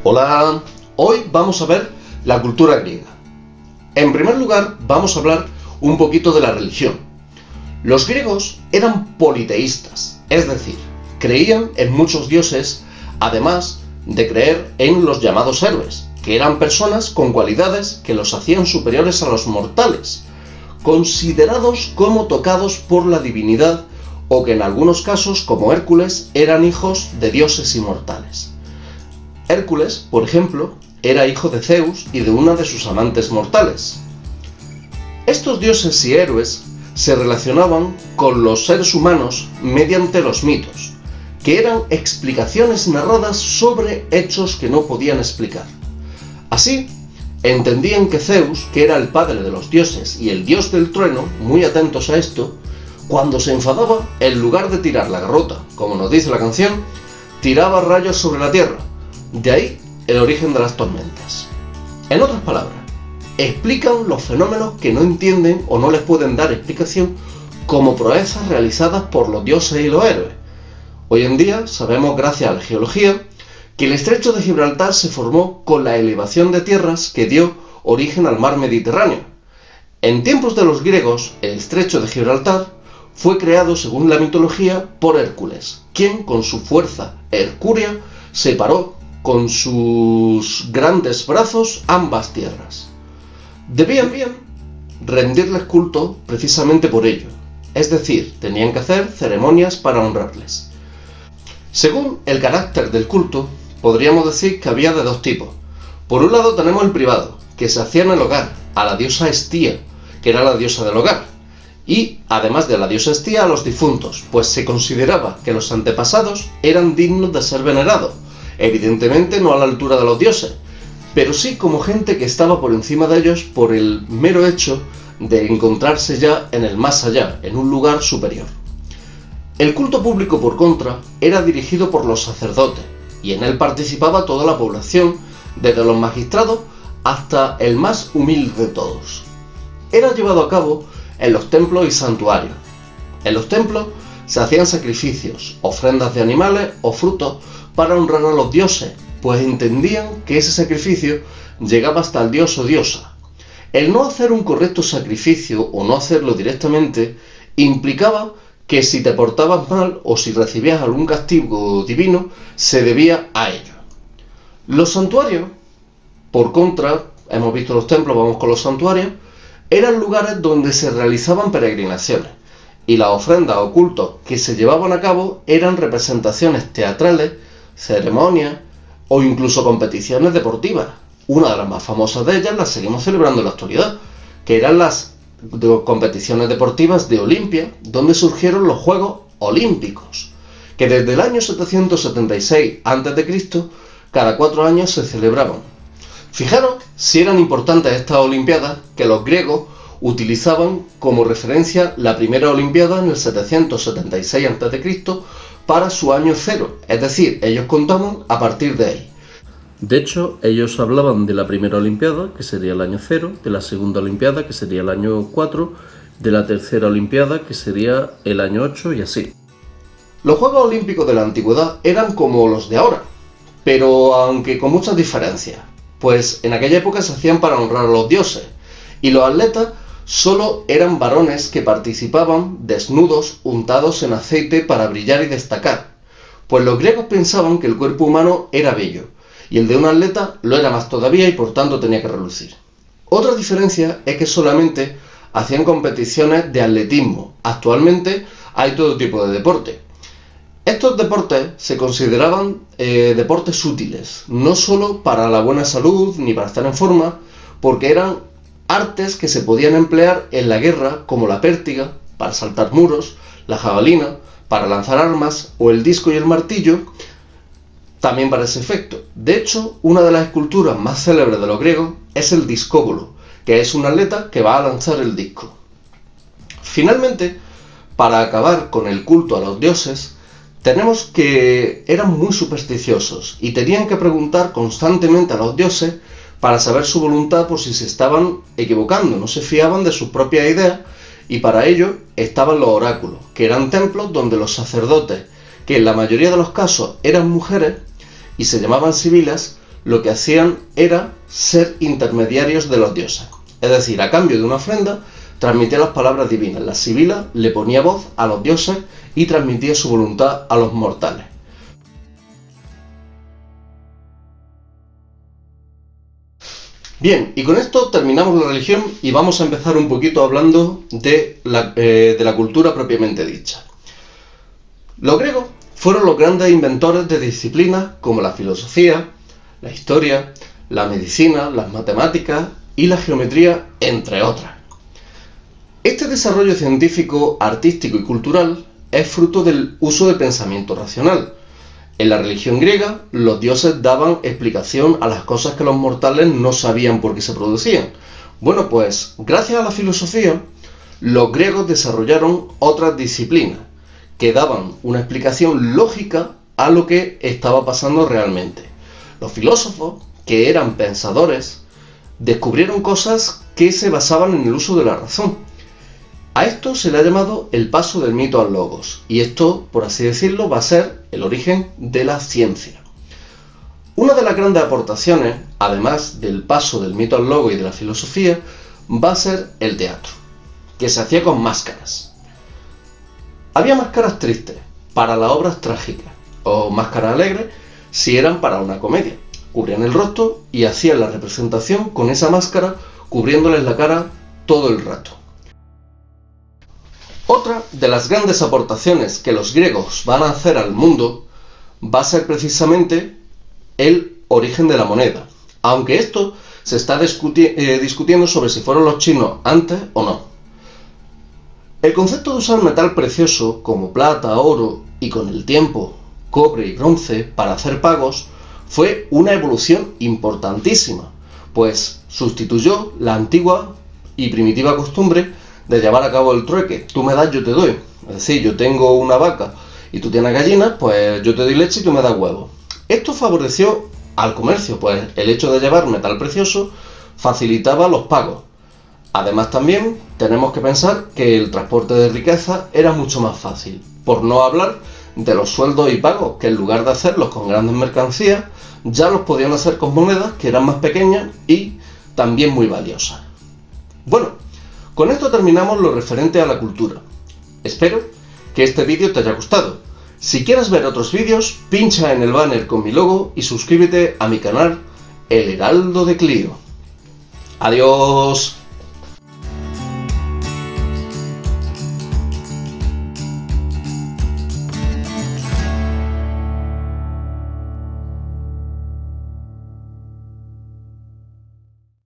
Hola, hoy vamos a ver la cultura griega. En primer lugar, vamos a hablar un poquito de la religión. Los griegos eran politeístas, es decir, creían en muchos dioses, además de creer en los llamados héroes, que eran personas con cualidades que los hacían superiores a los mortales, considerados como tocados por la divinidad o que en algunos casos, como Hércules, eran hijos de dioses inmortales. Hércules, por ejemplo, era hijo de Zeus y de una de sus amantes mortales. Estos dioses y héroes se relacionaban con los seres humanos mediante los mitos, que eran explicaciones narradas sobre hechos que no podían explicar. Así, entendían que Zeus, que era el padre de los dioses y el dios del trueno, muy atentos a esto, cuando se enfadaba, en lugar de tirar la garrota, como nos dice la canción, tiraba rayos sobre la tierra. De ahí el origen de las tormentas. En otras palabras, explican los fenómenos que no entienden o no les pueden dar explicación como proezas realizadas por los dioses y los héroes. Hoy en día sabemos, gracias a la geología, que el estrecho de Gibraltar se formó con la elevación de tierras que dio origen al mar Mediterráneo. En tiempos de los griegos, el estrecho de Gibraltar fue creado, según la mitología, por Hércules, quien con su fuerza hercúrea separó con sus grandes brazos ambas tierras. Debían rendirles culto precisamente por ello, es decir, tenían que hacer ceremonias para honrarles. Según el carácter del culto, podríamos decir que había de dos tipos. Por un lado tenemos el privado, que se hacía en el hogar, a la diosa Estía, que era la diosa del hogar, y, además de la diosa Estía, a los difuntos, pues se consideraba que los antepasados eran dignos de ser venerados, evidentemente no a la altura de los dioses, pero sí como gente que estaba por encima de ellos por el mero hecho de encontrarse ya en el más allá, en un lugar superior. El culto público, por contra, era dirigido por los sacerdotes, y en él participaba toda la población, desde los magistrados hasta el más humilde de todos. Era llevado a cabo en los templos y santuarios. En los templos se hacían sacrificios, ofrendas de animales o frutos para honrar a los dioses, pues entendían que ese sacrificio llegaba hasta el dios o diosa. El no hacer un correcto sacrificio o no hacerlo directamente implicaba que si te portabas mal o si recibías algún castigo divino, se debía a ello. Los santuarios, por contra, hemos visto los templos, vamos con los santuarios, eran lugares donde se realizaban peregrinaciones, y las ofrendas o cultos que se llevaban a cabo eran representaciones teatrales, ceremonias o incluso competiciones deportivas. Una de las más famosas de ellas las seguimos celebrando en la actualidad, que eran las competiciones deportivas de Olimpia, donde surgieron los Juegos Olímpicos, que desde el año 776 a.C. cada 4 años se celebraban. Fijaros si eran importantes estas Olimpiadas, que los griegos utilizaban como referencia la primera Olimpiada en el 776 a.C. para su año cero, es decir, ellos contaban a partir de ahí. De hecho, ellos hablaban de la primera Olimpiada, que sería el año 0, de la segunda Olimpiada, que sería el año 4, de la tercera Olimpiada, que sería el año 8 y así. Los Juegos Olímpicos de la antigüedad eran como los de ahora, pero aunque con muchas diferencias, pues en aquella época se hacían para honrar a los dioses, y los atletas solo eran varones que participaban desnudos, untados en aceite para brillar y destacar, pues los griegos pensaban que el cuerpo humano era bello, y el de un atleta lo era más todavía y por tanto tenía que relucir. Otra diferencia es que solamente hacían competiciones de atletismo. Actualmente hay todo tipo de deporte. Estos deportes se consideraban deportes útiles, no solo para la buena salud ni para estar en forma, porque eran artes que se podían emplear en la guerra, como la pértiga, para saltar muros, la jabalina, para lanzar armas, o el disco y el martillo, también para ese efecto. De hecho, una de las esculturas más célebres de los griegos es el discóbolo, que es un atleta que va a lanzar el disco. Finalmente, para acabar con el culto a los dioses, tenemos que eran muy supersticiosos y tenían que preguntar constantemente a los dioses para saber su voluntad por si se estaban equivocando, no se fiaban de sus propias ideas, y para ello estaban los oráculos, que eran templos donde los sacerdotes, que en la mayoría de los casos eran mujeres y se llamaban sibilas, lo que hacían era ser intermediarios de los dioses. Es decir, a cambio de una ofrenda, transmitía las palabras divinas. La sibila le ponía voz a los dioses y transmitía su voluntad a los mortales. Bien, y con esto terminamos la religión y vamos a empezar un poquito hablando de la cultura propiamente dicha. Los griegos fueron los grandes inventores de disciplinas como la filosofía, la historia, la medicina, las matemáticas y la geometría, entre otras. Este desarrollo científico, artístico y cultural es fruto del uso del pensamiento racional. En la religión griega, los dioses daban explicación a las cosas que los mortales no sabían por qué se producían. Bueno, pues, gracias a la filosofía, los griegos desarrollaron otras disciplinas que daban una explicación lógica a lo que estaba pasando realmente. Los filósofos, que eran pensadores, descubrieron cosas que se basaban en el uso de la razón. A esto se le ha llamado el paso del mito al logos, y esto, por así decirlo, va a ser el origen de la ciencia. Una de las grandes aportaciones, además del paso del mito al logos y de la filosofía, va a ser el teatro, que se hacía con máscaras. Había máscaras tristes para las obras trágicas, o máscaras alegres si eran para una comedia. Cubrían el rostro y hacían la representación con esa máscara cubriéndoles la cara todo el rato. Otra de las grandes aportaciones que los griegos van a hacer al mundo va a ser precisamente el origen de la moneda, aunque esto se está discutiendo sobre si fueron los chinos antes o no. El concepto de usar metal precioso como plata, oro y con el tiempo cobre y bronce para hacer pagos fue una evolución importantísima, pues sustituyó la antigua y primitiva costumbre de llevar a cabo el trueque. Tú me das, yo te doy. Es decir, yo tengo una vaca y tú tienes gallinas, pues yo te doy leche y tú me das huevos. Esto favoreció al comercio, pues el hecho de llevar metal precioso facilitaba los pagos. Además también tenemos que pensar que el transporte de riqueza era mucho más fácil, por no hablar de los sueldos y pagos, que en lugar de hacerlos con grandes mercancías, ya los podían hacer con monedas que eran más pequeñas y también muy valiosas. Bueno, con esto terminamos lo referente a la cultura. Espero que este vídeo te haya gustado. Si quieres ver otros vídeos, pincha en el banner con mi logo y suscríbete a mi canal El Heraldo de Clio. ¡Adiós!